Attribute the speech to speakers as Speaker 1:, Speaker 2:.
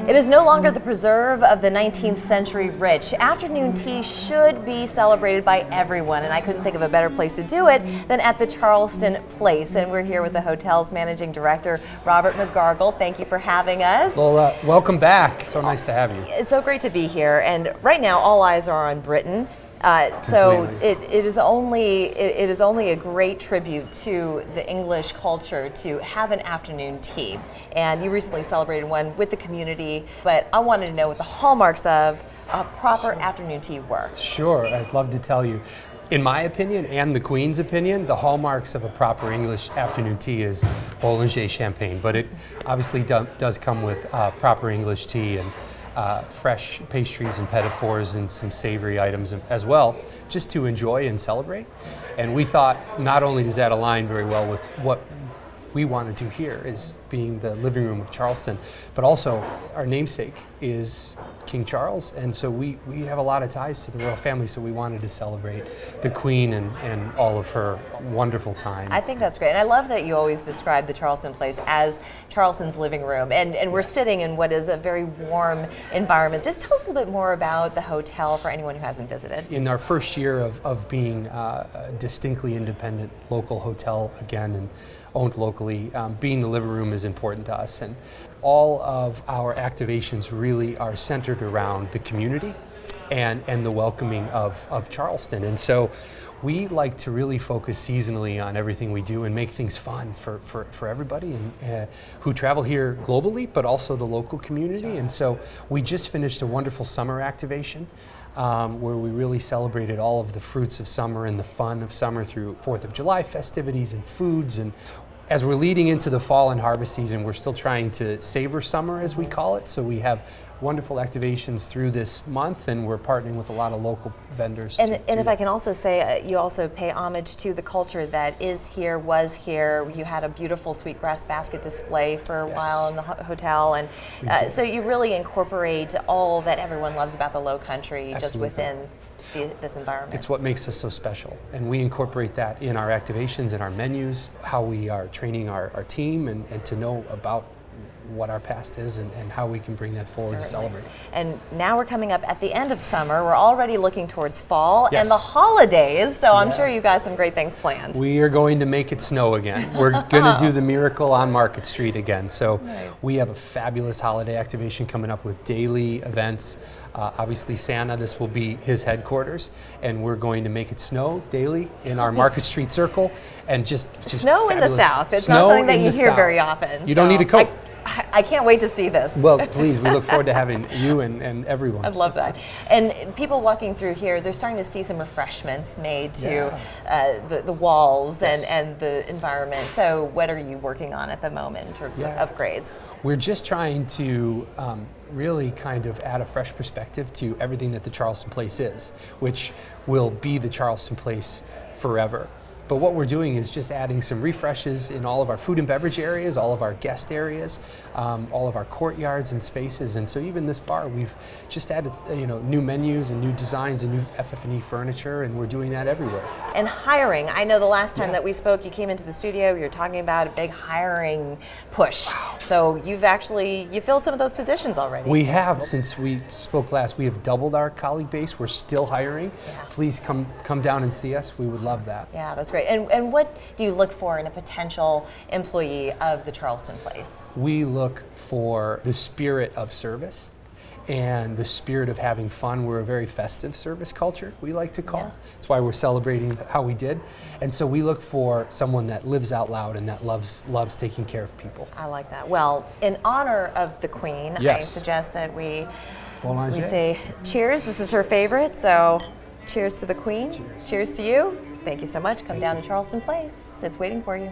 Speaker 1: It is no longer the preserve of the 19th century rich. Afternoon tea should be celebrated by everyone, and I couldn't think of a better place to do it than at the Charleston Place. And we're here with the hotel's managing director, Robert Megargle. Thank you for having us.
Speaker 2: Well, welcome back. So nice to have you.
Speaker 1: It's so great to be here. And right now, all eyes are on Britain. So it is only a great tribute to the English culture to have an afternoon tea. And you recently celebrated one with the community, but I wanted to know what the hallmarks of a proper afternoon tea were.
Speaker 2: Sure, I'd love to tell you. In my opinion, and the Queen's opinion, the hallmarks of a proper English afternoon tea is Bollinger champagne, but it obviously does come with proper English tea and fresh pastries and petit fours and some savory items as well, just to enjoy and celebrate. And we thought not only does that align very well with what we want to do here is being the living room of Charleston, but also our namesake is King Charles, and so we have a lot of ties to the royal family, so we wanted to celebrate the Queen and all of her wonderful time.
Speaker 1: I think that's great, and I love that you always describe the Charleston Place as Charleston's living room, and we're sitting in what is a very warm environment. Just tell us a little bit more about the hotel for anyone who hasn't visited.
Speaker 2: In our first year of being a distinctly independent local hotel again, and owned locally, being the living room is important to us, and all of our activations really are centered around the community and the welcoming of Charleston. And so we like to really focus seasonally on everything we do and make things fun for everybody and who travel here globally, but also the local community. And so we just finished a wonderful summer activation where we really celebrated all of the fruits of summer and the fun of summer through 4th of July festivities and foods. And as we're leading into the fall and harvest season, we're still trying to savor summer, as we call it. So we have wonderful activations through this month, and we're partnering with a lot of local vendors.
Speaker 1: And if I can also say, you also pay homage to the culture that is here, was here. You had a beautiful sweetgrass basket display for a while in the hotel, and so you really incorporate all that everyone loves about the Low Country just within this environment.
Speaker 2: It's what makes us so special, and we incorporate that in our activations, in our menus, how we are training our team, and to know about what our past is and how we can bring that forward to celebrate.
Speaker 1: And now we're coming up at the end of summer. We're already looking towards fall and the holidays, so I'm sure you've got some great things planned.
Speaker 2: We are going to make it snow again. We're going to do the Miracle on Market Street again. So we have a fabulous holiday activation coming up with daily events. Obviously Santa, this will be his headquarters, and we're going to make it snow daily in our Market Street circle, and just
Speaker 1: snow
Speaker 2: fabulous.
Speaker 1: In the South. It's
Speaker 2: snow
Speaker 1: not something that you hear
Speaker 2: South.
Speaker 1: Very often.
Speaker 2: You don't need a coat.
Speaker 1: I can't wait to see this.
Speaker 2: Well, please, we look forward to having you and everyone.
Speaker 1: I love that. And people walking through here, they're starting to see some refreshments made to the walls and the environment. So what are you working on at the moment in terms of upgrades?
Speaker 2: We're just trying to really kind of add a fresh perspective to everything that the Charleston Place is, which will be the Charleston Place forever. But what we're doing is just adding some refreshes in all of our food and beverage areas, all of our guest areas, all of our courtyards and spaces. And so even this bar, we've just added new menus and new designs and new FF&E furniture, and we're doing that everywhere.
Speaker 1: And hiring, I know the last time that we spoke, you came into the studio, you were talking about a big hiring push. Wow. So you filled some of those positions already.
Speaker 2: We have. Since we spoke last, we have doubled our colleague base. We're still hiring. Please come down and see us. We would love that.
Speaker 1: Yeah, that's great. And what do you look for in a potential employee of the Charleston Place?
Speaker 2: We look for the spirit of service and the spirit of having fun. We're a very festive service culture, we like to call. That's why we're celebrating how we did. And so we look for someone that lives out loud and that loves taking care of people.
Speaker 1: I like that. Well, in honor of the Queen, I suggest that we say cheers. This is her favorite, so cheers to the Queen. Cheers to you. Thank you so much. Come down to Charleston Place. It's waiting for you.